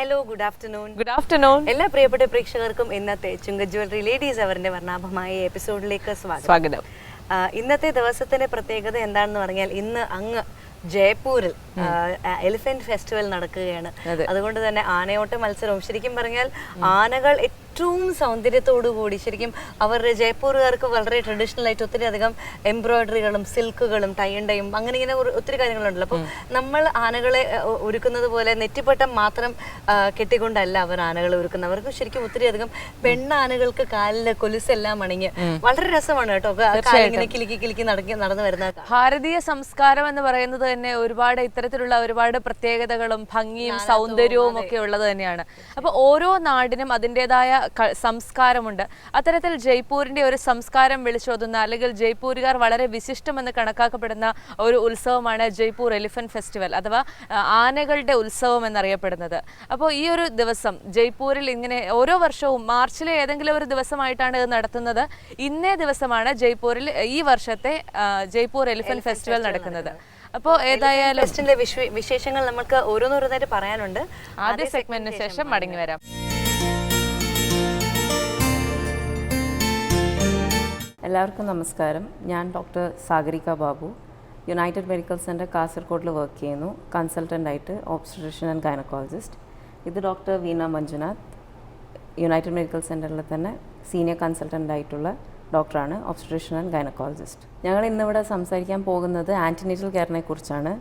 Hello, good afternoon. Good afternoon. എല്ലാ പ്രിയപ്പെട്ട പ്രേക്ഷകർക്കും ഇന്നത്തെ ചുങ്ക ജ്വല്ലറി ലേഡീസ് അവറിന്റെ വർണ്ണാഭമായ എപ്പിസോഡിലേക്ക് സ്വാഗതം. ഇന്നത്തെ ദിവസത്തിന്റെ പ്രത്യേകത എന്താണെന്ന് പറഞ്ഞാൽ ഇന്ന് അങ്ങ് ജയ്പൂരിൽ എലിഫന്റ് ഫെസ്റ്റിവൽ നടക്കുകയാണ്. അതുകൊണ്ട് തന്നെ ആനയോട്ട മത്സരവും ശരിക്കും പറഞ്ഞാൽ ആനകൾ ഏറ്റവും സൗന്ദര്യത്തോടു കൂടി ശരിക്കും അവരുടെ ജയ്പൂരുകാർക്ക് വളരെ ട്രഡീഷണൽ ആയിട്ട് ഒത്തിരി അധികം എംബ്രോയിഡറികളും സിൽക്കുകളും ടൈയും അങ്ങനെ ഇങ്ങനെ ഒത്തിരി കാര്യങ്ങളുണ്ടല്ലോ. അപ്പോൾ നമ്മൾ ആനകളെ ഒരുക്കുന്നത് പോലെ നെറ്റിപ്പട്ടം മാത്രം കെട്ടിക്കൊണ്ടല്ല അവർ ആനകളെ ഒരുക്കുന്നത്. അവർക്ക് ശരിക്കും ഒത്തിരി അധികം പെണ്ണാനകൾക്ക് കാലിലെ കൊലുസെല്ലാം അണിഞ്ഞ് വളരെ രസമാണ് കേട്ടോ. കാലിങ്ങനെ കിലുക്കി കിലുക്കി നടന്നു വരുന്ന ഭാരതീയ സംസ്കാരം എന്ന് പറയുന്നത് തന്നെ ഒരുപാട് ഇത്തരത്തിലുള്ള ഒരുപാട് പ്രത്യേകതകളും ഭംഗിയും സൗന്ദര്യവും ഒക്കെ ഉള്ളത് തന്നെയാണ്. അപ്പൊ ഓരോ നാടിനും അതിൻ്റെതായ സംസ്കാരമുണ്ട്. അത്തരത്തിൽ ജയ്പൂരിന്റെ ഒരു സംസ്കാരം വിളിച്ചോതുന്ന അല്ലെങ്കിൽ ജയ്പൂരുകാർ വളരെ വിശിഷ്ടമെന്ന് കണക്കാക്കപ്പെടുന്ന ഒരു ഉത്സവമാണ് ജയ്പൂർ എലിഫന്റ് ഫെസ്റ്റിവൽ അഥവാ ആനകളുടെ ഉത്സവം എന്നറിയപ്പെടുന്നത്. അപ്പോൾ ഈ ഒരു ദിവസം ജയ്പൂരിൽ ഇങ്ങനെ ഓരോ വർഷവും മാർച്ചിലെ ഏതെങ്കിലും ഒരു ദിവസമായിട്ടാണ് ഇത് നടത്തുന്നത്. ഇന്നേ ദിവസമാണ് ജയ്പൂരിൽ ഈ വർഷത്തെ ജയ്പൂർ എലിഫന്റ് ഫെസ്റ്റിവൽ നടക്കുന്നത്. അപ്പോൾ ഏതായാലും വിശേഷങ്ങൾ നമുക്ക് ഓരോന്നോരോന്നായിട്ട് പറയാനുണ്ട്. ആദ്യ സെഗ്മെന്റിന് ശേഷം മടങ്ങി വരാം. എല്ലാവർക്കും നമസ്കാരം. ഞാൻ doctor Sagarika Babu, United Medical Centre കാസർഗോഡിൽ വർക്ക് ചെയ്യുന്നു, കൺസൾട്ടൻ്റായിട്ട് ഓബ്സ്ട്രിഷ്യൻ ആൻഡ് ഗൈനക്കോളജിസ്റ്റ്. ഇത് doctor Veena Manjunath, United Medical സെൻറ്ററിൽ തന്നെ സീനിയർ കൺസൾട്ടൻ്റായിട്ടുള്ള ഡോക്ടറാണ്, ഓബ്സ്ട്രിഷ്യൻ ആൻഡ് ഗൈനക്കോളജിസ്റ്റ്. ഞങ്ങൾ ഇന്നിവിടെ സംസാരിക്കാൻ പോകുന്നത് ആൻറ്റിനേറ്റൽ കെയറിനെ കുറിച്ചാണ്.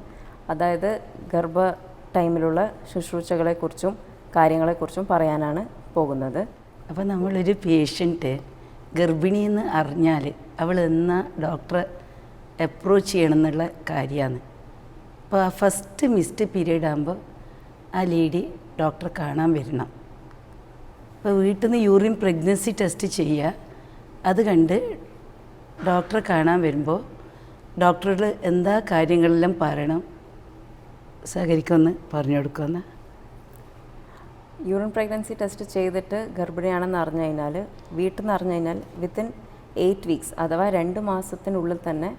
അതായത് ഗർഭ ടൈമിലുള്ള ശുശ്രൂഷകളെക്കുറിച്ചും കാര്യങ്ങളെക്കുറിച്ചും പറയാനാണ് പോകുന്നത്. അപ്പോൾ നമ്മളൊരു പേഷ്യൻറ്റ് ഗർഭിണിയെന്ന് അറിഞ്ഞാൽ അവൾ എന്നാ ഡോക്ടറെ അപ്രോച്ച് ചെയ്യണം എന്നുള്ള കാര്യമാണ്. അപ്പോൾ ആ ഫസ്റ്റ് മിസ്ഡ് പീരീഡ് ആകുമ്പോൾ ആ ലേഡി ഡോക്ടറെ കാണാൻ വരണം. അപ്പോൾ വീട്ടിൽ നിന്ന് യൂറിൻ പ്രഗ്നൻസി ടെസ്റ്റ് ചെയ്യുക. അത് കണ്ട് ഡോക്ടറെ കാണാൻ വരുമ്പോൾ ഡോക്ടറോട് എന്താ കാര്യങ്ങളെല്ലാം പറയണം, സഹകരിക്കുമെന്ന് പറഞ്ഞു കൊടുക്കുമെന്ന്. യൂറിൻ പ്രഗ്നൻസി ടെസ്റ്റ് ചെയ്തിട്ട് ഗർഭിണിയാണെന്ന് അറിഞ്ഞു കഴിഞ്ഞാൽ, വീട്ടിൽ നിന്ന് അറിഞ്ഞു കഴിഞ്ഞാൽ വിത്തിൻ 8 വീക്സ് അഥവാ 2 മാസത്തിനുള്ളിൽ തന്നെ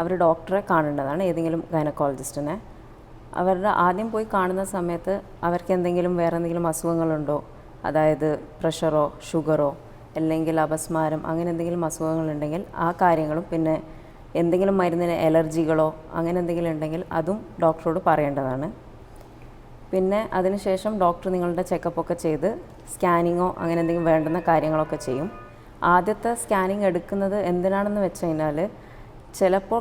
അവർ ഡോക്ടറെ കാണേണ്ടതാണ്, ഏതെങ്കിലും ഗൈനക്കോളജിസ്റ്റിനെ. അവരുടെ ആദ്യം പോയി കാണുന്ന സമയത്ത് അവർക്ക് എന്തെങ്കിലും വേറെ എന്തെങ്കിലും അസുഖങ്ങളുണ്ടോ, അതായത് പ്രഷറോ ഷുഗറോ അല്ലെങ്കിൽ അപസ്മാരം അങ്ങനെ എന്തെങ്കിലും അസുഖങ്ങളുണ്ടെങ്കിൽ ആ കാര്യങ്ങളും, പിന്നെ എന്തെങ്കിലും മരുന്നിന് അലർജികളോ അങ്ങനെ എന്തെങ്കിലും ഉണ്ടെങ്കിൽ അതും ഡോക്ടറോട് പറയേണ്ടതാണ്. പിന്നെ അതിനുശേഷം ഡോക്ടർ നിങ്ങളുടെ ചെക്കപ്പൊക്കെ ചെയ്ത് സ്കാനിങ്ങോ അങ്ങനെ എന്തെങ്കിലും വേണ്ടുന്ന കാര്യങ്ങളൊക്കെ ചെയ്യും. ആദ്യത്തെ സ്കാനിങ് എടുക്കുന്നത് എന്തിനാണെന്ന് വെച്ച് കഴിഞ്ഞാൽ ചിലപ്പോൾ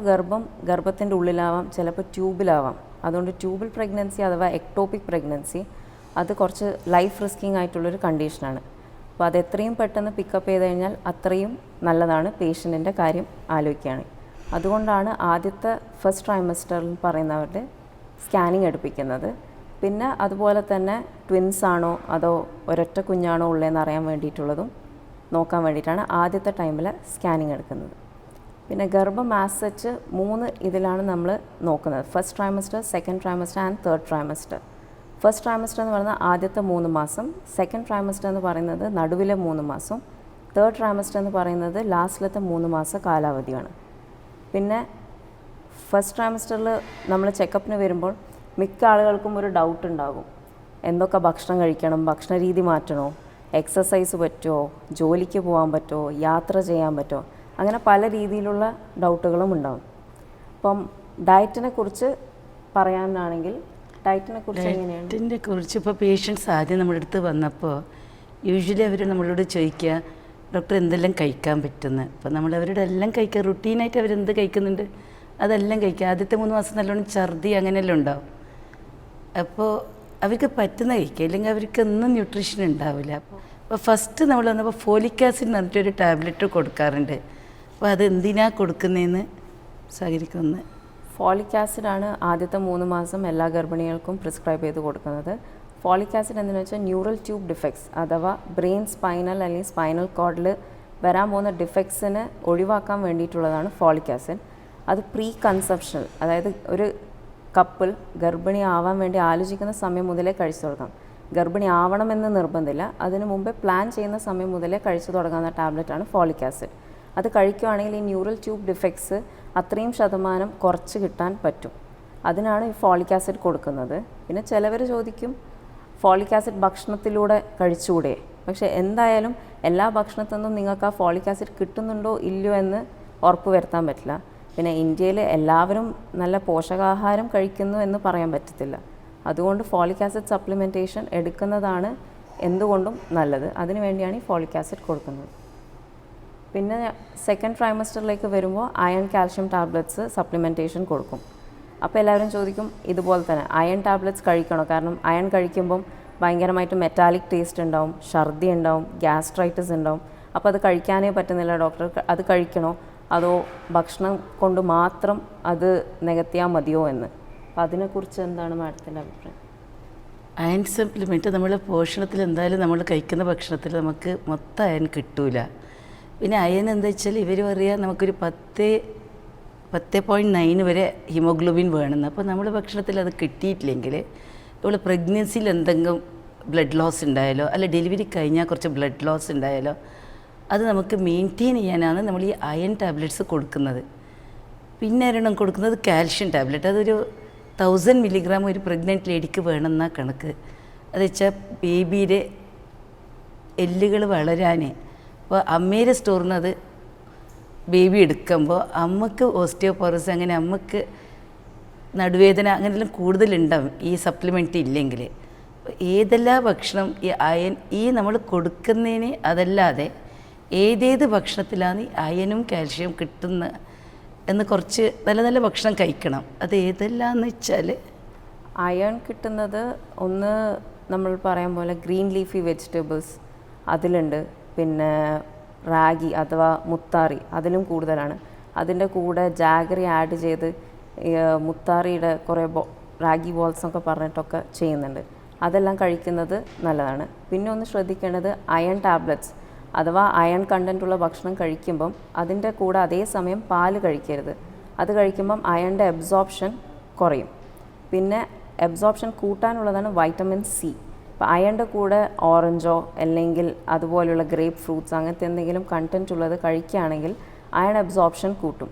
ഗർഭത്തിൻ്റെ ഉള്ളിലാവാം, ചിലപ്പോൾ ട്യൂബിലാവാം. അതുകൊണ്ട് ട്യൂബിൽ പ്രഗ്നൻസി അഥവാ എക്ടോപിക് പ്രഗ്നൻസി അത് കുറച്ച് ലൈഫ് റിസ്കിങ് ആയിട്ടുള്ളൊരു കണ്ടീഷനാണ്. അപ്പോൾ അത് എത്രയും പെട്ടെന്ന് പിക്കപ്പ് ചെയ്ത് കഴിഞ്ഞാൽ അത്രയും നല്ലതാണ് പേഷ്യൻറ്റിൻ്റെ കാര്യം ആലോചിക്കുകയാണ്. അതുകൊണ്ടാണ് ആദ്യത്തെ ഫസ്റ്റ് ട്രൈമസ്റ്ററിൽ പറയുന്നവരുടെ സ്കാനിങ് എടുപ്പിക്കുന്നത്. പിന്നെ അതുപോലെ തന്നെ ട്വിൻസ് ആണോ അതോ ഒരൊറ്റ കുഞ്ഞാണോ ഉള്ളതെന്ന് അറിയാൻ വേണ്ടിയിട്ടുള്ളതും നോക്കാൻ വേണ്ടിയിട്ടാണ് ആദ്യത്തെ ടൈമിൽ സ്കാനിങ് എടുക്കുന്നത്. പിന്നെ ഗർഭം ആസ് സച്ച് 3 ഇതിലാണ് നമ്മൾ നോക്കുന്നത്: first trimester, second trimester and third trimester. First trimester എന്ന് പറയുന്നത് ആദ്യത്തെ 3 മാസം, സെക്കൻഡ് ട്രൈമസ്റ്റർ എന്ന് പറയുന്നത് നടുവിലെ 3 മാസം, തേർഡ് ട്രൈമസ്റ്റർ എന്ന് പറയുന്നത് ലാസ്റ്റിലത്തെ 3 മാസ കാലാവധിയാണ്. പിന്നെ ഫസ്റ്റ് ട്രൈമസ്റ്ററിൽ നമ്മൾ ചെക്കപ്പിന് വരുമ്പോൾ മിക്ക ആളുകൾക്കും ഒരു ഡൗട്ട് ഉണ്ടാകും, എന്തൊക്കെ ഭക്ഷണം കഴിക്കണം, ഭക്ഷണ രീതി മാറ്റണോ, എക്സസൈസ് പറ്റുമോ, ജോലിക്ക് പോകാൻ പറ്റുമോ, യാത്ര ചെയ്യാൻ പറ്റുമോ, അങ്ങനെ പല രീതിയിലുള്ള ഡൗട്ടുകളും ഉണ്ടാകും. അപ്പം ഡയറ്റിനെ കുറിച്ച് പറയാനാണെങ്കിൽ ഡയറ്റിനെ കുറിച്ച് എങ്ങനെയാണ്? ഡയറ്റിനെ കുറിച്ച് ഇപ്പോൾ പേഷ്യൻസ് ആദ്യം നമ്മുടെ അടുത്ത് വന്നപ്പോൾ യൂഷ്വലി അവർ നമ്മളോട് ചോദിക്കുക, ഡോക്ടർ എന്തെല്ലാം കഴിക്കാൻ പറ്റുന്നത്. അപ്പോൾ നമ്മൾ അവരുടെ എല്ലാം കഴിക്കുക, റുട്ടീനായിട്ട് അവരെന്ത് കഴിക്കുന്നുണ്ട് അതെല്ലാം കഴിക്കുക. ആദ്യത്തെ 3 മാസം നല്ലോണം ഛർദി അങ്ങനെയെല്ലാം ഉണ്ടാവും. അപ്പോൾ അവർക്ക് പറ്റുന്ന കഴിക്കുക, അല്ലെങ്കിൽ അവർക്ക് ഒന്നും ന്യൂട്രീഷൻ ഉണ്ടാവില്ല. അപ്പോൾ ഫസ്റ്റ് നമ്മൾ വന്നപ്പോൾ ഫോലിക് ആസിഡ് എന്ന് പറഞ്ഞിട്ടൊരു ടാബ്ലറ്റ് കൊടുക്കാറുണ്ട്. അപ്പോൾ അത് എന്തിനാണ് കൊടുക്കുന്നതെന്ന് സഹകരിക്കുമെന്ന്. ഫോളിക് ആസിഡാണ് ആദ്യത്തെ 3 മാസം എല്ലാ ഗർഭിണികൾക്കും പ്രിസ്ക്രൈബ് ചെയ്ത് കൊടുക്കുന്നത്. ഫോളിക് ആസിഡ് എന്ന് വെച്ചാൽ ന്യൂറൽ ട്യൂബ് ഡിഫക്ട്സ് അഥവാ ബ്രെയിൻ സ്പൈനൽ അല്ലെങ്കിൽ സ്പൈനൽ കോഡിൽ വരാൻ പോകുന്ന ഡിഫക്ട്സിനെ ഒഴിവാക്കാൻ വേണ്ടിയിട്ടുള്ളതാണ് ഫോളിക് ആസിഡ്. അത് പ്രീ കൺസെപ്ഷണൽ, അതായത് ഒരു കപ്പിൾ ഗർഭിണി ആവാൻ വേണ്ടി ആലോചിക്കുന്ന സമയം മുതലേ കഴിച്ചു തുടങ്ങാം. ഗർഭിണി ആവണമെന്ന് നിർബന്ധമില്ല, അതിന് മുമ്പേ പ്ലാൻ ചെയ്യുന്ന സമയം മുതലേ കഴിച്ചു തുടങ്ങുന്ന ടാബ്ലറ്റാണ് ഫോളിക് ആസിഡ്. അത് കഴിക്കുകയാണെങ്കിൽ ഈ ന്യൂറൽ ട്യൂബ് ഡിഫക്ട്സ് അത്രയും ശതമാനം കുറച്ച് കിട്ടാൻ പറ്റും. അതിനാണ് ഈ ഫോളിക് ആസിഡ് കൊടുക്കുന്നത്. പിന്നെ ചിലവർ ചോദിക്കും ഫോളിക് ആസിഡ് ഭക്ഷണത്തിലൂടെ കഴിച്ചുകൂടെ? പക്ഷേ എന്തായാലും എല്ലാ ഭക്ഷണത്തിൽ നിന്നും നിങ്ങൾക്ക് ആ ഫോളിക് ആസിഡ് കിട്ടുന്നുണ്ടോ ഇല്ലയോ എന്ന് ഉറപ്പ് വരുത്താൻ പറ്റില്ല. പിന്നെ ഇന്ത്യയിൽ എല്ലാവരും നല്ല പോഷകാഹാരം കഴിക്കുന്നു എന്ന് പറയാൻ പറ്റത്തില്ല. അതുകൊണ്ട് ഫോളിക് ആസിഡ് സപ്ലിമെൻറ്റേഷൻ എടുക്കുന്നതാണ് എന്തുകൊണ്ടും നല്ലത്. അതിനു വേണ്ടിയാണ് ഈ ഫോളിക് ആസിഡ് കൊടുക്കുന്നത്. പിന്നെ സെക്കൻഡ് ട്രൈമസ്റ്ററിലേക്ക് വരുമ്പോൾ അയൺ കാൽഷ്യം ടാബ്ലറ്റ്സ് സപ്ലിമെൻറ്റേഷൻ കൊടുക്കും. അപ്പോൾ എല്ലാവരും ചോദിക്കും ഇതുപോലെ തന്നെ അയൺ ടാബ്ലറ്റ്സ് കഴിക്കണോ? കാരണം അയൺ കഴിക്കുമ്പം ഭയങ്കരമായിട്ട് മെറ്റാലിക് ടേസ്റ്റ് ഉണ്ടാവും, ഛർദി ഉണ്ടാവും, ഗ്യാസ്ട്രൈറ്റിസ് ഉണ്ടാവും. അപ്പോൾ അത് കഴിക്കാനേ പറ്റുന്നില്ല ഡോക്ടർ, അത് കഴിക്കണോ അതോ ഭക്ഷണം കൊണ്ട് മാത്രം അത് നികത്തിയാൽ മതിയോ എന്ന്. അപ്പോൾ അതിനെക്കുറിച്ച് എന്താണ് മാഡത്തിൻ്റെ അഭിപ്രായം? അയൺ സപ്ലിമെൻറ്റ് നമ്മളെ പോഷണത്തിൽ എന്തായാലും നമ്മൾ കഴിക്കുന്ന ഭക്ഷണത്തിൽ നമുക്ക് മൊത്തം അയൺ കിട്ടൂല. പിന്നെ അയൺ എന്താ വെച്ചാൽ ഇവർ പറയുക നമുക്കൊരു 10.9 വരെ ഹീമോഗ്ലോബിൻ വേണമെന്ന്. അപ്പോൾ നമ്മുടെ ഭക്ഷണത്തിൽ അത് കിട്ടിയിട്ടില്ലെങ്കിൽ നമ്മൾ പ്രഗ്നൻസിയിൽ എന്തെങ്കിലും ബ്ലഡ് ലോസ് ഉണ്ടായാലോ അല്ല ഡെലിവറി കഴിഞ്ഞാൽ കുറച്ച് ബ്ലഡ് ലോസ് ഉണ്ടായാലോ അത് നമുക്ക് മെയിൻറ്റെയിൻ ചെയ്യാനാണ് നമ്മൾ ഈ അയൺ ടാബ്ലറ്റ്സ് കൊടുക്കുന്നത്. പിന്നെ ഒരെണ്ണം കൊടുക്കുന്നത് കാൽഷ്യം ടാബ്ലറ്റ്. അതൊരു 1000 മില്ലിഗ്രാം ഒരു പ്രഗ്നൻറ്റ് ലേഡിക്ക് വേണമെന്ന കണക്ക്. അത് വെച്ചാൽ ബേബിയുടെ എല്ലുകൾ വളരാൻ. അപ്പോൾ അമ്മയുടെ സ്റ്റോറിൽ നിന്ന് അത് ബേബി എടുക്കുമ്പോൾ അമ്മക്ക് ഓസ്റ്റിയോപോറോസിസ് അങ്ങനെ അമ്മക്ക് നടുവേദന അങ്ങനെയെല്ലാം കൂടുതലുണ്ടാവും ഈ സപ്ലിമെൻറ്റ് ഇല്ലെങ്കിൽ. ഏതെല്ലാം ഭക്ഷണം ഈ അയൺ ഈ നമ്മൾ കൊടുക്കുന്നതിന് അതല്ലാതെ ഏതേത് ഭക്ഷണത്തിലാണ് ഈ അയനും കാൽഷ്യവും കിട്ടുന്ന എന്ന് കുറച്ച് നല്ല നല്ല ഭക്ഷണം കഴിക്കണം. അത് ഏതെല്ലാമെന്ന് വെച്ചാൽ അയൺ കിട്ടുന്നത് ഒന്ന് നമ്മൾ പറയാൻ പോലെ ഗ്രീൻ ലീഫി വെജിറ്റബിൾസ് അതിലുണ്ട്. പിന്നെ റാഗി അഥവാ മുത്താറി അതിലും കൂടുതലാണ്. അതിൻ്റെ കൂടെ ജാഗറി ആഡ് ചെയ്ത് മുത്താറിയുടെ കുറേ റാഗി ബോൾസ് ഒക്കെ പറഞ്ഞിട്ടൊക്കെ ചെയ്യുന്നുണ്ട്. അതെല്ലാം കഴിക്കുന്നത് നല്ലതാണ്. പിന്നെ ഒന്ന് ശ്രദ്ധിക്കേണ്ടത് അയൺ ടാബ്ലറ്റ്സ് അഥവാ അയൺ കണ്ടൻറ്റുള്ള ഭക്ഷണം കഴിക്കുമ്പം അതിൻ്റെ കൂടെ അതേസമയം പാല് കഴിക്കരുത്. അത് കഴിക്കുമ്പം അയണിൻ്റെ അബ്സോർപ്ഷൻ കുറയും. പിന്നെ അബ്സോർപ്ഷൻ കൂട്ടാനുള്ളതാണ് വൈറ്റമിൻ സി. ഇപ്പോൾ അയണിൻ്റെ കൂടെ ഓറഞ്ചോ അല്ലെങ്കിൽ അതുപോലെയുള്ള ഗ്രേപ്പ് ഫ്രൂട്ട്സ് അങ്ങനത്തെ എന്തെങ്കിലും കണ്ടൻറ്റ് ഉള്ളത് കഴിക്കുകയാണെങ്കിൽ അയൺ അബ്സോർപ്ഷൻ കൂട്ടും.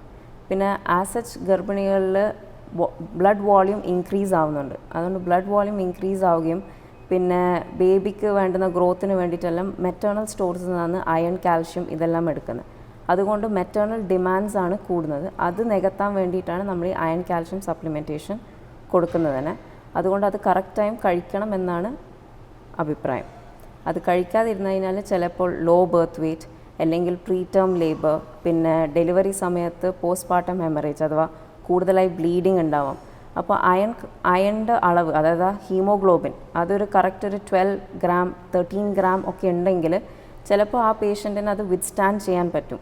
പിന്നെ ആസച്ച് ഗർഭിണികളിൽ ബ്ലഡ് വോളിയം ഇൻക്രീസ് ആവുന്നുണ്ട്. അതുകൊണ്ട് ബ്ലഡ് വോളിയം ഇൻക്രീസ് ആവുകയും പിന്നെ ബേബിക്ക് വേണ്ടുന്ന ഗ്രോത്തിന് വേണ്ടിയിട്ടെല്ലാം മെറ്റേണൽ സ്റ്റോർസിൽ നിന്നാണ് അയൺ കാൽഷ്യം ഇതെല്ലാം എടുക്കുന്നത്. അതുകൊണ്ട് മെറ്റേണൽ ഡിമാൻഡ്സ് ആണ് കൂടുന്നത്. അത് നികത്താൻ വേണ്ടിയിട്ടാണ് നമ്മൾ ഈ അയൺ കാൽഷ്യം സപ്ലിമെൻറ്റേഷൻ കൊടുക്കുന്നത് തന്നെ. അതുകൊണ്ട് അത് കറക്റ്റ് ടൈം കഴിക്കണം എന്നാണ് അഭിപ്രായം. അത് കഴിക്കാതിരുന്നു കഴിഞ്ഞാൽ ചിലപ്പോൾ ലോ ബർത്ത് വെയ്റ്റ് അല്ലെങ്കിൽ പ്രീ ടേം ലേബർ പിന്നെ ഡെലിവറി സമയത്ത് പോസ്റ്റ്പാർട്ടം ഹെമറേജ് അഥവാ കൂടുതലായി ബ്ലീഡിങ് ഉണ്ടാവാം. അപ്പോൾ അയണിൻ്റെ അളവ് അതായത് ഹീമോഗ്ലോബിൻ അതൊരു കറക്റ്റ് ഒരു 12 ഗ്രാം 13 ഗ്രാം ഒക്കെ ഉണ്ടെങ്കിൽ ചിലപ്പോൾ ആ പേഷ്യൻറ്റിന് അത് വിത്ത്സ്റ്റാൻഡ് ചെയ്യാൻ പറ്റും.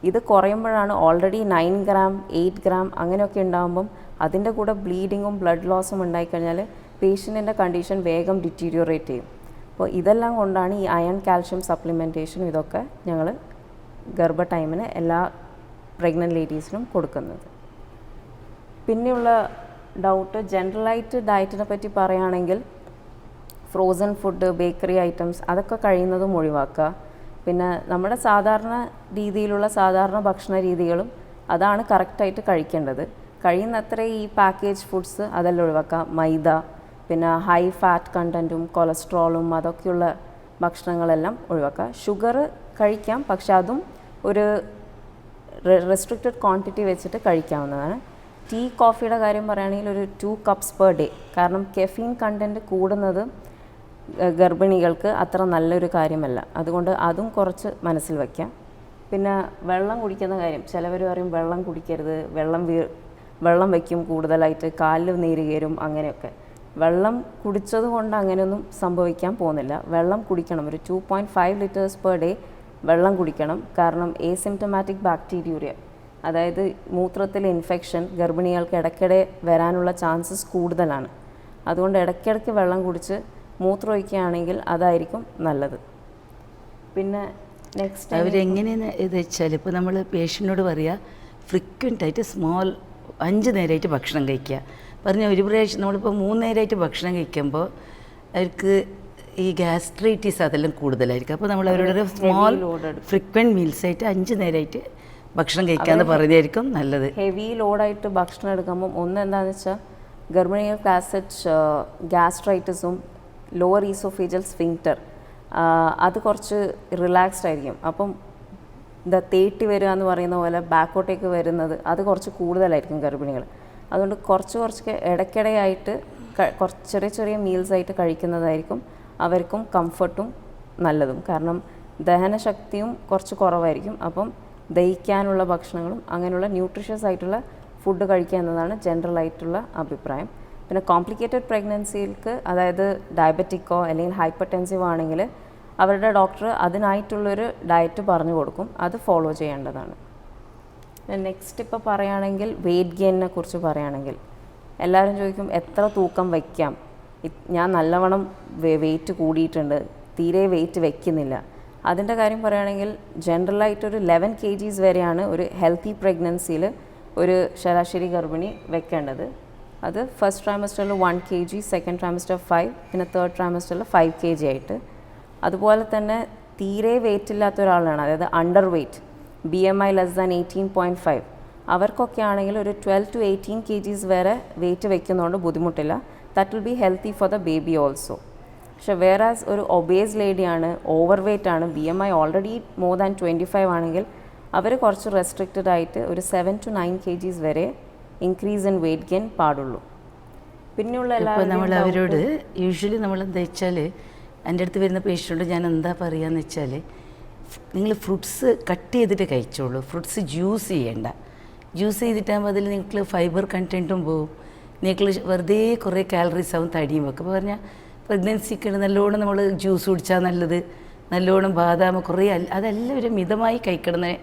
ഇത് കുറയുമ്പോഴാണ് ഓൾറെഡി 9 ഗ്രാം 8 ഗ്രാം അങ്ങനെയൊക്കെ ഉണ്ടാകുമ്പം അതിൻ്റെ കൂടെ ബ്ലീഡിങ്ങും ബ്ലഡ് ലോസും ഉണ്ടായിക്കഴിഞ്ഞാൽ പേഷ്യൻറ്റിൻ്റെ കണ്ടീഷൻ വേഗം ഡിറ്റീരിയോറേറ്റ് ചെയ്യും. അപ്പോൾ ഇതെല്ലാം കൊണ്ടാണ് ഈ അയൺ കാൽഷ്യം സപ്ലിമെൻറ്റേഷനും ഇതൊക്കെ ഞങ്ങൾ ഗർഭ ടൈമിന് എല്ലാ പ്രഗ്നൻറ്റ് ലേഡീസിനും കൊടുക്കുന്നത്. പിന്നെയുള്ള ഡൗട്ട് ജനറലായിട്ട് ഡയറ്റിനെ പറ്റി പറയുകയാണെങ്കിൽ ഫ്രോസൺ ഫുഡ് ബേക്കറി ഐറ്റംസ് അതൊക്കെ കഴിയുന്നതും ഒഴിവാക്കുക. പിന്നെ നമ്മുടെ സാധാരണ രീതിയിലുള്ള സാധാരണ ഭക്ഷണ രീതികളും അതാണ് കറക്റ്റായിട്ട് കഴിക്കേണ്ടത്. കഴിയുന്നത്ര ഈ പാക്കേജ് ഫുഡ്സ് അതെല്ലാം ഒഴിവാക്കുക. മൈദ പിന്നെ ഹൈ ഫാറ്റ് കണ്ടൻറ്റും കൊളസ്ട്രോളും അതൊക്കെയുള്ള ഭക്ഷണങ്ങളെല്ലാം ഒഴിവാക്കുക. ഷുഗർ കഴിക്കാം, പക്ഷെ അതും ഒരു റെസ്ട്രിക്റ്റഡ് ക്വാണ്ടിറ്റി വെച്ചിട്ട് കഴിക്കാവുന്നതാണ്. ടീ കോഫിയുടെ കാര്യം പറയുകയാണെങ്കിൽ ഒരു 2 cups per day. കാരണം കെഫീൻ കണ്ടൻറ്റ് കൂടുന്നത് ഗർഭിണികൾക്ക് അത്ര നല്ലൊരു കാര്യമല്ല. അതുകൊണ്ട് അതും കുറച്ച് മനസ്സിൽ വയ്ക്കാം. പിന്നെ വെള്ളം കുടിക്കുന്ന കാര്യം ചിലവർ പറയും വെള്ളം കുടിക്കരുത്, വെള്ളം വയ്ക്കും കൂടുതലായിട്ട് കാലിൽ നീര് കയറും അങ്ങനെയൊക്കെ. വെള്ളം കുടിച്ചത് കൊണ്ട് അങ്ങനെയൊന്നും സംഭവിക്കാൻ പോകുന്നില്ല. വെള്ളം കുടിക്കണം, ഒരു 2.5 liters per day വെള്ളം കുടിക്കണം. കാരണം ഏസിംപ്റ്റമാറ്റിക് ബാക്ടീരിയൂറിയ അതായത് മൂത്രത്തിൽ ഇൻഫെക്ഷൻ ഗർഭിണികൾക്ക് ഇടയ്ക്കിടെ വരാനുള്ള ചാൻസസ് കൂടുതലാണ്. അതുകൊണ്ട് ഇടയ്ക്കിടയ്ക്ക് വെള്ളം കുടിച്ച് മൂത്രമൊഴിക്കുകയാണെങ്കിൽ അതായിരിക്കും നല്ലത്. പിന്നെ നെക്സ്റ്റ് അവരെങ്ങനെയാണ് ഇത് വെച്ചാൽ ഇപ്പോൾ നമ്മൾ പേഷ്യൻറ്റിനോട് പറയുക ഫ്രീക്വൻ്റായിട്ട് 5 നേരമായിട്ട് ഭക്ഷണം കഴിക്കുക പറഞ്ഞാൽ ഒരു പ്രാവശ്യം നമ്മളിപ്പോൾ 3 നേരമായിട്ട് ഭക്ഷണം കഴിക്കുമ്പോൾ അവർക്ക് ഈ ഗ്യാസ്ട്രൈറ്റിസ് അതെല്ലാം കൂടുതലായിരിക്കും. അപ്പോൾ നമ്മൾ അവരോട് ഫ്രീക്വൻറ്റ് മീൽസായിട്ട് 5 നേരമായിട്ട് ഭക്ഷണം കഴിക്കാമെന്ന് പറയുന്നതായിരിക്കും നല്ലത്. ഹെവി ലോഡായിട്ട് ഭക്ഷണം എടുക്കുമ്പം ഒന്ന് എന്താണെന്ന് വെച്ചാൽ ഗർഭിണികൾക്ക് ആസച്ച് ഗ്യാസ്ട്രൈറ്റിസും ലോവർ ഈസോഫേജൽ സ്ഫിങ്ക്റ്റർ അത് കുറച്ച് റിലാക്സ്ഡ് ആയിരിക്കും. അപ്പം എന്താ തേട്ടി വരിക എന്ന് പറയുന്ന പോലെ ബാക്കോട്ടേക്ക് വരുന്നത് അത് കുറച്ച് കൂടുതലായിരിക്കും ഗർഭിണികൾ. അതുകൊണ്ട് കുറച്ച് ഇടയ്ക്കിടെയായിട്ട് കുറച്ച് ചെറിയ ചെറിയ മീൽസ് ആയിട്ട് കഴിക്കുന്നതായിരിക്കും അവർക്കും കംഫർട്ടും നല്ലതും. കാരണം ദഹനശക്തിയും കുറച്ച് കുറവായിരിക്കും. അപ്പം ദഹിക്കാനുള്ള ഭക്ഷണങ്ങളും അങ്ങനെയുള്ള ന്യൂട്രീഷ്യസ് ആയിട്ടുള്ള ഫുഡ് കഴിക്കുക എന്നതാണ് ജനറൽ ആയിട്ടുള്ള അഭിപ്രായം. പിന്നെ കോംപ്ലിക്കേറ്റഡ് പ്രഗ്നൻസിക്ക്, അതായത് ഡയബറ്റിക്കോ അല്ലെങ്കിൽ ഹൈപ്പർ ടെൻസീവ് ആണെങ്കിൽ അവരുടെ ഡോക്ടർ അതിനായിട്ടുള്ളൊരു ഡയറ്റ് പറഞ്ഞു കൊടുക്കും, അത് ഫോളോ ചെയ്യേണ്ടതാണ്. നെക്സ്റ്റ് ഇപ്പോൾ പറയുകയാണെങ്കിൽ വെയിറ്റ് ഗെയിനിനെ കുറിച്ച് പറയുകയാണെങ്കിൽ എല്ലാവരും ചോദിക്കും എത്ര തൂക്കം വയ്ക്കാം, ഞാൻ നല്ലവണ്ണം വെയിറ്റ് കൂടിയിട്ടുണ്ട്, തീരെ വെയിറ്റ് വയ്ക്കുന്നില്ല. അതിൻ്റെ കാര്യം പറയുകയാണെങ്കിൽ ജനറലായിട്ടൊരു 11 kgs വരെയാണ് ഒരു ഹെൽത്തി പ്രഗ്നൻസിയിൽ ഒരു ശരാശരി ഗർഭിണി വെക്കേണ്ടത്. അത് ഫസ്റ്റ് ട്രൈമസ്റ്ററിൽ 1 kg, സെക്കൻഡ് ട്രൈമസ്റ്റർ 5, പിന്നെ തേർഡ് ട്രൈമസ്റ്ററിൽ 5 kg ആയിട്ട്. അതുപോലെ തന്നെ തീരെ വെയിറ്റ് ഇല്ലാത്ത ഒരാളാണ്, അതായത് underweight, BMI less than 18.5, അവർക്കൊക്കെ ആണെങ്കിൽ ഒരു 12 to 18 kgs വരെ വെയിറ്റ് വെക്കുന്നതുകൊണ്ട് ബുദ്ധിമുട്ടില്ല. That will be healthy for the baby also. പക്ഷെ വേറാസ് ഒരു ഒബേസ് ലേഡിയാണ്, ഓവർ വെയ്റ്റ് ആണ്, BMI ഓൾറെഡി മോർ ദാൻ 25 ആണെങ്കിൽ അവർ കുറച്ച് റെസ്ട്രിക്റ്റഡ് ആയിട്ട് ഒരു 7 to 9 kgs വരെ ഇൻക്രീസ് ഇൻ വെയിറ്റ് ഗെയിൻ പാടുള്ളൂ. പിന്നെയുള്ള ഇപ്പോൾ നമ്മൾ അവരോട് യൂഷ്വലി നമ്മൾ എന്താ വെച്ചാൽ, എൻ്റെ അടുത്ത് വരുന്ന പേഷ്യൻ്റ് ഞാൻ എന്താ പറയുകയെന്ന് വെച്ചാൽ, നിങ്ങൾ ഫ്രൂട്ട്സ് കട്ട് ചെയ്തിട്ട് കഴിച്ചോളൂ, ഫ്രൂട്ട്സ് ജ്യൂസ് ചെയ്യേണ്ട. ജ്യൂസ് ചെയ്തിട്ടാകുമ്പോൾ അതിൽ നിങ്ങൾക്ക് ഫൈബർ കണ്ടൻറ്റും പോവും, നിങ്ങൾ വെറുതെ കുറേ കാലറീസ് ആവും, തടിയും വെക്കും. അപ്പോൾ പറഞ്ഞാൽ പ്രഗ്നൻസിക്ക് നല്ലോണം നമ്മൾ ജ്യൂസ് കുടിച്ചാൽ നല്ലത്, നല്ലോണം ബാദാം കുറേ അതെല്ലാം ഒരു മിതമായി കഴിക്കണമെന്നേ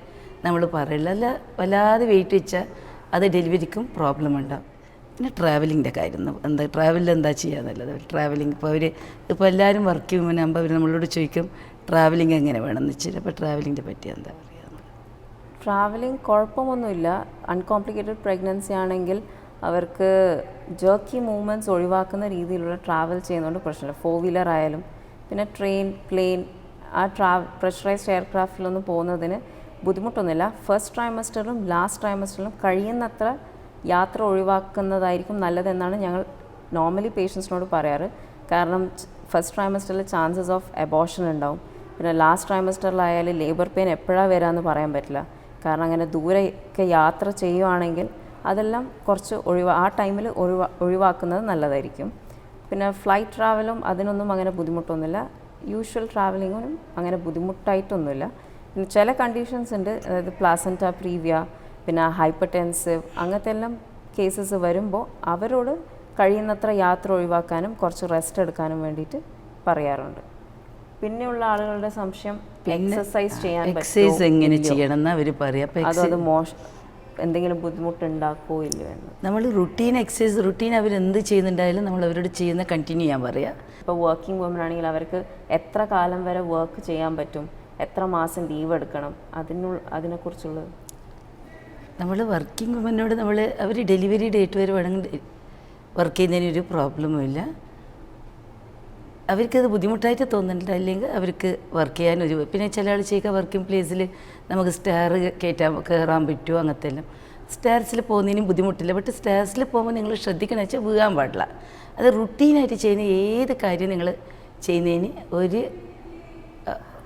നമ്മൾ പറയുള്ളൂ. അല്ല വല്ലാതെ വെയിറ്റ് വെച്ചാൽ അത് ഡെലിവറിക്കും പ്രോബ്ലം ഉണ്ടാവും. പിന്നെ ട്രാവലിങ്ങിൻ്റെ കാര്യം എന്താ, ട്രാവലിൽ എന്താ ചെയ്യുക നല്ലത്. ട്രാവലിംഗ് ഇപ്പോൾ എല്ലാവരും വർക്ക് ചെയ്യുമ്പോൾ അവർ നമ്മളോട് ചോദിക്കും ട്രാവലിംഗ് എങ്ങനെ വേണമെന്ന് വെച്ചിട്ട്. അപ്പോൾ ട്രാവലിങ്ങിനെ പറ്റി എന്താ പറയുക? ട്രാവലിംഗ് കുഴപ്പമൊന്നുമില്ല. അൺകോംപ്ലിക്കേറ്റഡ് പ്രഗ്നൻസി ആണെങ്കിൽ അവർക്ക് ജേർക്കി മൂവ്മെൻറ്റ്സ് ഒഴിവാക്കുന്ന രീതിയിലുള്ള ട്രാവൽ ചെയ്യുന്നതുകൊണ്ട് പ്രശ്നമില്ല. 4-wheeler ആയാലും പിന്നെ ട്രെയിൻ, പ്ലെയിൻ, ആ പ്രഷറൈസ്ഡ് എയർക്രാഫ്റ്റിലൊന്നും പോകുന്നതിന് ബുദ്ധിമുട്ടൊന്നുമില്ല. ഫസ്റ്റ് ട്രൈമസ്റ്ററിലും ലാസ്റ്റ് ട്രൈമസ്റ്ററിലും കഴിയുന്നത്ര യാത്ര ഒഴിവാക്കുന്നതായിരിക്കും നല്ലതെന്നാണ് ഞങ്ങൾ നോർമലി പേഷ്യൻസിനോട് പറയാറ്. കാരണം ഫസ്റ്റ് ട്രൈമസ്റ്ററിൽ ചാൻസസ് ഓഫ് അബോർഷൻ ഉണ്ടാവും. പിന്നെ ലാസ്റ്റ് ട്രൈമസ്റ്ററിലായാലും ലേബർ പെയിൻ എപ്പോഴാണ് വരാമെന്ന് പറയാൻ പറ്റില്ല. കാരണം അങ്ങനെ ദൂരെയൊക്കെ യാത്ര ചെയ്യുവാണെങ്കിൽ അതെല്ലാം കുറച്ച് ആ ടൈമിൽ ഒഴിവാക്കുന്നത് നല്ലതായിരിക്കും. പിന്നെ ഫ്ലൈറ്റ് ട്രാവലും അതിനൊന്നും അങ്ങനെ ബുദ്ധിമുട്ടൊന്നുമില്ല. യൂഷ്വൽ ട്രാവലിങ്ങിനും അങ്ങനെ ബുദ്ധിമുട്ടായിട്ടൊന്നുമില്ല. പിന്നെ ചില കണ്ടീഷൻസ് ഉണ്ട്, അതായത് പ്ലാസൻറ്റ പ്രീവിയ, പിന്നെ ഹൈപ്പർ ടെൻസീവ്, അങ്ങനത്തെ എല്ലാം കേസസ് വരുമ്പോൾ അവരോട് കഴിയുന്നത്ര യാത്ര ഒഴിവാക്കാനും കുറച്ച് റെസ്റ്റ് എടുക്കാനും വേണ്ടിയിട്ട് പറയാറുണ്ട്. പിന്നെയുള്ള ആളുകളുടെ സംശയം എക്സസൈസ് ചെയ്യാൻ എക്സസൈസ് എങ്ങനെ ചെയ്യണം എന്ന് അവർ പറയാം. അത് എന്തെങ്കിലും ബുദ്ധിമുട്ടുണ്ടാക്കോ ഇല്ലയോ എന്ന്. നമ്മൾ റുട്ടീൻ എക്സസൈസ് റുട്ടീൻ അവരെന്ത് ചെയ്യുന്നുണ്ടായാലും നമ്മൾ അവരോട് ചെയ്യുന്ന കണ്ടിന്യൂ ചെയ്യാൻ പറയാം. ഇപ്പോൾ വർക്കിംഗ് വുമൻ ആണെങ്കിൽ അവർക്ക് എത്ര കാലം വരെ വർക്ക് ചെയ്യാൻ പറ്റും, എത്ര മാസം ലീവ് എടുക്കണം, അതിനെക്കുറിച്ചുള്ളത്. നമ്മൾ വർക്കിംഗ് വുമനോട് അവർ ഡെലിവറി ഡേറ്റ് വരെ വേണമെങ്കിൽ വർക്ക് ചെയ്യുന്നതിനൊരു പ്രോബ്ലമുമില്ല. അവർക്കത് ബുദ്ധിമുട്ടായിട്ട് തോന്നുന്നുണ്ട്, അല്ലെങ്കിൽ അവർക്ക് വർക്ക് ചെയ്യാനൊരു. പിന്നെ ചില ആൾ ചെയ്യുക വർക്കിംഗ് പ്ലേസിൽ നമുക്ക് സ്റ്റെയർ കയറാൻ പറ്റുമോ, അങ്ങനത്തെ എല്ലാം. സ്റ്റെയർസിൽ പോകുന്നതിനും ബുദ്ധിമുട്ടില്ല. ബട്ട് സ്റ്റെയർസിൽ പോകുമ്പോൾ നിങ്ങൾ ശ്രദ്ധിക്കണം വെച്ചാൽ വീഴാൻ പാടില്ല. അത് റുട്ടീനായിട്ട് ചെയ്യുന്ന ഏത് കാര്യം നിങ്ങൾ ചെയ്യുന്നതിന്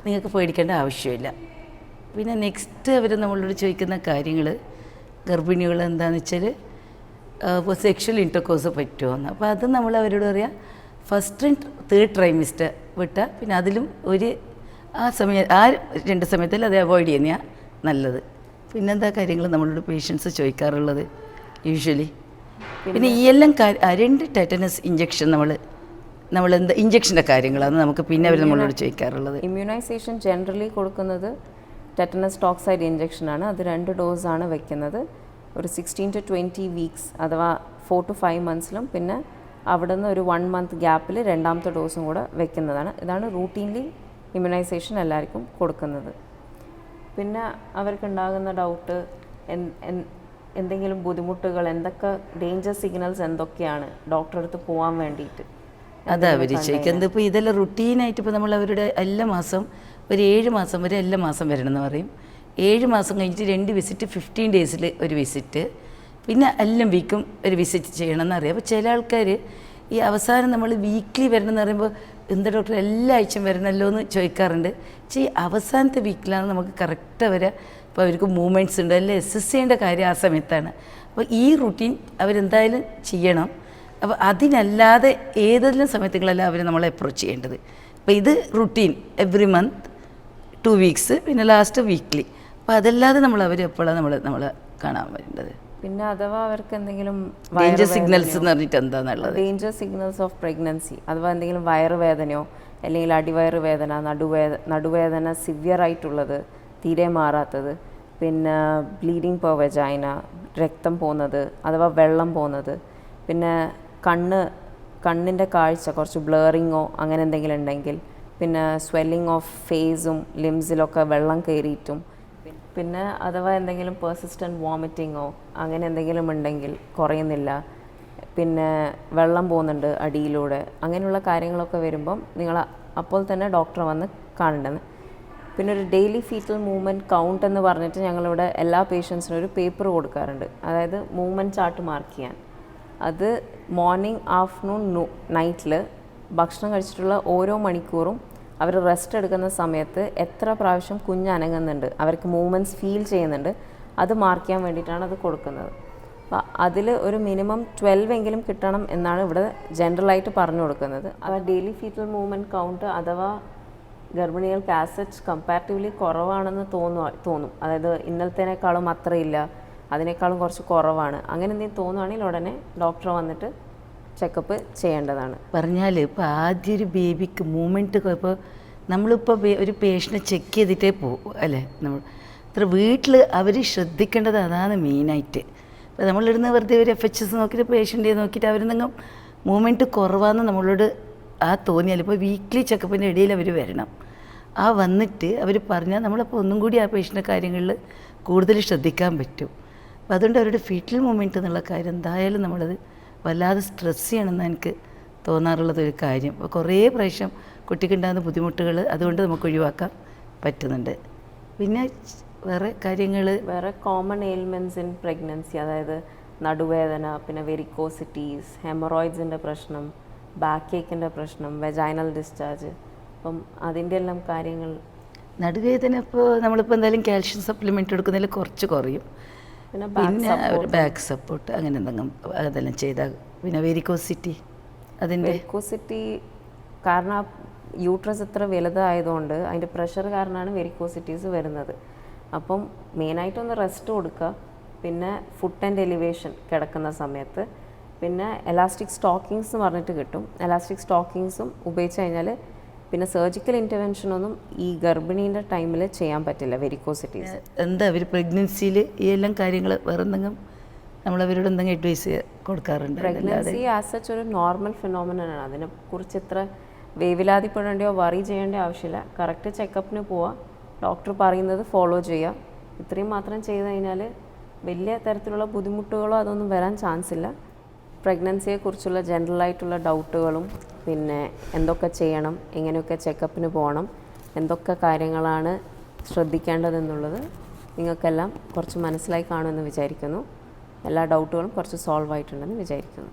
നിങ്ങൾക്ക് പേടിക്കേണ്ട ആവശ്യമില്ല. പിന്നെ നെക്സ്റ്റ് അവർ നമ്മളോട് ചോദിക്കുന്ന കാര്യങ്ങൾ, ഗർഭിണികൾ എന്താണെന്ന് വെച്ചാൽ ഇപ്പോൾ സെക്ഷൽ ഇൻ്റർകോഴ്സ് പറ്റുമോ എന്ന്. അപ്പോൾ അത് നമ്മൾ അവരോട് പറയാം, ഫസ്റ്റ് ആൻഡ് തേർഡ് ട്രൈമിസ്റ്റർ വിട്ടാൽ പിന്നെ അതിലും ആ 2 സമയത്തിൽ അത് അവോയ്ഡ് ചെയ്യുന്നതാണ് നല്ലത്. പിന്നെന്താ കാര്യങ്ങൾ നമ്മളോട് പേഷ്യൻസ് ചോദിക്കാറുള്ളത് യൂഷ്വലി. പിന്നെ ഈ എല്ലാം 2 ടെറ്റനസ് ഇഞ്ചക്ഷൻ നമ്മളെന്താ ഇഞ്ചക്ഷൻ്റെ കാര്യങ്ങളാണ് നമുക്ക് പിന്നെ അവർ നമ്മളോട് ചോദിക്കാറുള്ളത്. ഇമ്മ്യൂണൈസേഷൻ ജനറലി കൊടുക്കുന്നത് ടെറ്റനസ് ടോക്സൈഡ് ഇഞ്ചക്ഷനാണ്. അത് 2 ഡോസാണ് വെക്കുന്നത്. ഒരു 16 to 20 വീക്സ് അഥവാ 4 to 5 monthsലും പിന്നെ അവിടെ നിന്ന് ഒരു 1 month ഗ്യാപ്പിൽ 2ാമത്തെ ഡോസും കൂടെ വെക്കുന്നതാണ്. ഇതാണ് റൂട്ടീൻലി ഇമ്മ്യൂണൈസേഷൻ എല്ലാവർക്കും കൊടുക്കുന്നത്. പിന്നെ അവർക്കുണ്ടാകുന്ന ഡൗട്ട് എന്തെങ്കിലും ബുദ്ധിമുട്ടുകൾ, എന്തൊക്കെ ഡേഞ്ചർ സിഗ്നൽസ് എന്തൊക്കെയാണ് ഡോക്ടറെ അടുത്ത് പോകാൻ വേണ്ടിയിട്ട് അതാ അവർ ചോദിക്കുന്നത്. ഇപ്പോൾ ഇതെല്ലാം റുട്ടീനായിട്ട് ഇപ്പോൾ നമ്മൾ അവരുടെ എല്ലാ മാസം ഒരു 7 മാസം വരെ എല്ലാ മാസം വരണമെന്ന് പറയും. 7 മാസം കഴിഞ്ഞിട്ട് 2 വിസിറ്റ്, 15 ഡേയ്സിൽ ഒരു വിസിറ്റ്, പിന്നെ എല്ലാം വീക്കും ഒരു വിസിറ്റ് ചെയ്യണമെന്ന് അറിയാം. അപ്പോൾ ചില ആൾക്കാർ ഈ അവസാനം നമ്മൾ വീക്ക്ലി വരണം എന്ന് പറയുമ്പോൾ എന്താ ഡോക്ടർ എല്ലാ ആഴ്ചയും വരണമല്ലോ എന്ന് ചോദിക്കാറുണ്ട്. പക്ഷേ ഈ അവസാനത്തെ വീക്കിലാണ് നമുക്ക് കറക്റ്റ് വരിക. ഇപ്പോൾ അവർക്ക് മൂവ്മെൻറ്റ്സ് ഉണ്ട്, എല്ലാം എക്സസ് ചെയ്യേണ്ട കാര്യം ആ സമയത്താണ്. അപ്പോൾ ഈ റുട്ടീൻ അവരെന്തായാലും ചെയ്യണം. അപ്പോൾ അതിനല്ലാതെ ഏതെല്ലാം സമയത്തുകളല്ല അവർ നമ്മളെ അപ്രോച്ച് ചെയ്യേണ്ടത്. അപ്പോൾ ഇത് റുട്ടീൻ എവറി മന്ത് 2 വീക്സ്, പിന്നെ ലാസ്റ്റ് വീക്ക്ലി. അപ്പോൾ അതല്ലാതെ നമ്മൾ അവർ എപ്പോഴാണ് നമ്മൾ കാണാൻ വരേണ്ടത്. പിന്നെ അഥവാ അവർക്ക് എന്തെങ്കിലും ഡേഞ്ചർ സിഗ്നൽസ് എന്ന് പറഞ്ഞിട്ട് എന്താണെന്നുള്ളത്, ഡേഞ്ചർ സിഗ്നൽസ് ഓഫ് പ്രഗ്നൻസി, അഥവാ എന്തെങ്കിലും വയറുവേദനയോ അല്ലെങ്കിൽ അടിവയറ് വേദന, നടുവേദന സിവിയർ ആയിട്ടുള്ളത്, തീരെ മാറാത്തത്, പിന്നെ ബ്ലീഡിങ് പെർ വെജൈന, രക്തം പോകുന്നത് അഥവാ വെള്ളം പോകുന്നത്, പിന്നെ കണ്ണിൻ്റെ കാഴ്ച കുറച്ച് ബ്ലറിങ്ങോ അങ്ങനെ എന്തെങ്കിലും ഉണ്ടെങ്കിൽ, പിന്നെ സ്വെല്ലിംഗ് ഓഫ് ഫേസും ലിംസിലൊക്കെ വെള്ളം കയറിയിട്ടും, പിന്നെ അഥവാ എന്തെങ്കിലും പെർസിസ്റ്റൻറ്റ് വോമിറ്റിങ്ങോ അങ്ങനെ എന്തെങ്കിലും ഉണ്ടെങ്കിൽ കുറയുന്നില്ല, പിന്നെ വെള്ളം പോകുന്നുണ്ട് അടിയിലൂടെ, അങ്ങനെയുള്ള കാര്യങ്ങളൊക്കെ വരുമ്പം നിങ്ങൾ അപ്പോൾ തന്നെ ഡോക്ടറെ വന്ന് കാണേണ്ടത്. പിന്നെ ഒരു ഡെയിലി ഫീറ്റൽ മൂവ്മെൻറ്റ് കൗണ്ട് എന്ന് പറഞ്ഞിട്ട് ഞങ്ങളിവിടെ എല്ലാ പേഷ്യൻസിനും ഒരു പേപ്പർ കൊടുക്കാറുണ്ട്. അതായത് മൂവ്മെൻറ്റ് ചാർട്ട് മാർക്ക് ചെയ്യാൻ. അത് മോർണിംഗ്, ആഫ്റ്റർനൂൺ, നൈറ്റിൽ ഭക്ഷണം കഴിച്ചിട്ടുള്ള ഓരോ മണിക്കൂറും അവർ റെസ്റ്റ് എടുക്കുന്ന സമയത്ത് എത്ര പ്രാവശ്യം കുഞ്ഞ് അനങ്ങുന്നുണ്ട്, അവർക്ക് മൂവ്മെൻറ്റ്സ് ഫീൽ ചെയ്യുന്നുണ്ട്, അത് മാർക്ക് ചെയ്യാൻ വേണ്ടിയിട്ടാണ് അത് കൊടുക്കുന്നത്. അപ്പോൾ അതിൽ ഒരു മിനിമം 12 എങ്കിലും കിട്ടണം എന്നാണ് ഇവിടെ ജനറലായിട്ട് പറഞ്ഞു കൊടുക്കുന്നത്. അപ്പോൾ ഡെയിലി ഫീറ്റൽ മൂവ്മെൻറ്റ് കൗണ്ട് അഥവാ ഗർഭിണികൾക്ക് ആസച്ച് കമ്പാരിറ്റീവ്ലി കുറവാണെന്ന് തോന്നും. അതായത് ഇന്നലത്തേനേക്കാളും അത്രയില്ല, അതിനേക്കാളും കുറച്ച് കുറവാണ്, അങ്ങനെ എന്തെങ്കിലും തോന്നുകയാണെങ്കിൽ ഉടനെ ഡോക്ടറെ വന്നിട്ട് ചെക്കപ്പ് ചെയ്യേണ്ടതാണ്. പറഞ്ഞാൽ ഇപ്പോൾ ആദ്യം ഒരു ബേബിക്ക് മൂവ്മെൻറ്റ് ഇപ്പോൾ നമ്മളിപ്പോൾ ഒരു പേഷ്യനെ ചെക്ക് ചെയ്തിട്ടേ പോകും അല്ലേ. നമ്മൾ ഇത്ര വീട്ടിൽ അവർ ശ്രദ്ധിക്കേണ്ടത് അതാണ് മെയിനായിട്ട്. ഇപ്പോൾ നമ്മളിരുന്ന് വെറുതെ ഒരു FHS നോക്കിയിട്ട് പേഷ്യൻ്റെ നോക്കിയിട്ട് അവരെന്തെങ്കിലും മൂവ്മെൻറ്റ് കുറവാണെന്ന് നമ്മളോട് തോന്നിയാൽ ഇപ്പോൾ വീക്ക്ലി ചെക്കപ്പിൻ്റെ ഇടയിൽ അവർ വരണം. വന്നിട്ട് അവർ പറഞ്ഞാൽ നമ്മളപ്പോൾ ഒന്നും കൂടി ആ പേഷ്യൻ്റെ കാര്യങ്ങളിൽ കൂടുതൽ ശ്രദ്ധിക്കാൻ പറ്റും. അപ്പോൾ അതുകൊണ്ട് അവരുടെ ഫീറ്റൽ മൂവ്മെൻറ്റ് എന്നുള്ള കാര്യം എന്തായാലും നമ്മളത് വല്ലാതെ സ്ട്രെസ് ചെയ്യണമെന്ന് എനിക്ക് തോന്നാറുള്ളതൊരു കാര്യം. അപ്പോൾ കുറേ പ്രാവശ്യം കുട്ടിക്കുണ്ടാകുന്ന ബുദ്ധിമുട്ടുകൾ അതുകൊണ്ട് നമുക്ക് ഒഴിവാക്കാൻ പറ്റുന്നുണ്ട്. പിന്നെ വേറെ കോമൺ എയിൽമെൻറ്റ്സ് ഇൻ പ്രഗ്നൻസി, അതായത് നടുവേദന, പിന്നെ വെരിക്കോസിറ്റീസ്, ഹെമറോയിഡ്സിൻ്റെ പ്രശ്നം, ബാക്ക് ഏക്കിൻ്റെ പ്രശ്നം, വെജൈനൽ ഡിസ്ചാർജ്, അപ്പം അതിൻ്റെ എല്ലാം കാര്യങ്ങൾ. നടുവേദന ഇപ്പോൾ നമ്മളിപ്പോൾ എന്തായാലും കാൽഷ്യം സപ്ലിമെൻറ്റ് എടുക്കുന്നതിൽ കുറച്ച് കുറയും. പിന്നെ ബാക്ക് സപ്പോർട്ട് അങ്ങനെ എന്തെങ്കിലും അതെല്ലാം ചെയ്താൽ. പിന്നെ വെരിക്കോസിറ്റി കാരണം യൂട്രസ് ഇത്ര വലുതായതുകൊണ്ട് അതിൻ്റെ പ്രഷർ കാരണമാണ് വെരിക്കോസിറ്റീസ് വരുന്നത്. അപ്പം മെയിനായിട്ടൊന്ന് റെസ്റ്റ് കൊടുക്കുക. പിന്നെ ഫുട്ട് ആൻഡ് എലിവേഷൻ കിടക്കുന്ന സമയത്ത്, പിന്നെ എലാസ്റ്റിക് സ്റ്റോക്കിങ്സ് എന്ന് പറഞ്ഞിട്ട് കിട്ടും. എലാസ്റ്റിക് സ്റ്റോക്കിങ്സും ഉപയോഗിച്ച് കഴിഞ്ഞാൽ പിന്നെ സർജിക്കൽ ഇൻ്റർവെൻഷനൊന്നും ഈ ഗർഭിണീൻ്റെ ടൈമിൽ ചെയ്യാൻ പറ്റില്ല വെരിക്കോസിറ്റീസ്. എന്താ അവർ പ്രഗ്നൻസിയിൽ ഈ എല്ലാം കാര്യങ്ങൾ വേറെ എന്തെങ്കിലും നമ്മളവരോട് എന്തെങ്കിലും അഡ്വൈസ് കൊടുക്കാറുണ്ട്? പ്രഗ്നൻസി ആസ് സച്ച് ഒരു നോർമൽ ഫിനോമിനനാണ്. അതിനെക്കുറിച്ച് ഇത്ര വേവലാതിപ്പെടേണ്ടയോ വറി ചെയ്യേണ്ട ആവശ്യമില്ല. കറക്റ്റ് ചെക്കപ്പിന് പോവുക, ഡോക്ടർ പറയുന്നത് ഫോളോ ചെയ്യുക. ഇത്രയും മാത്രം ചെയ്ത് കഴിഞ്ഞാൽ വലിയ തരത്തിലുള്ള ബുദ്ധിമുട്ടുകളോ അതൊന്നും വരാൻ ചാൻസ് ഇല്ല. പ്രഗ്നൻസിയെക്കുറിച്ചുള്ള ജനറലായിട്ടുള്ള ഡൗട്ടുകളും പിന്നെ എന്തൊക്കെ ചെയ്യണം, എങ്ങനെയൊക്കെ ചെക്കപ്പിന് പോകണം, എന്തൊക്കെ കാര്യങ്ങളാണ് ശ്രദ്ധിക്കേണ്ടതെന്നുള്ളത് നിങ്ങൾക്കെല്ലാം കുറച്ച് മനസ്സിലായി കാണുമെന്ന് വിചാരിക്കുന്നു. എല്ലാ ഡൗട്ടുകളും കുറച്ച് സോൾവ് ആയിട്ടുണ്ടെന്ന് വിചാരിക്കുന്നു.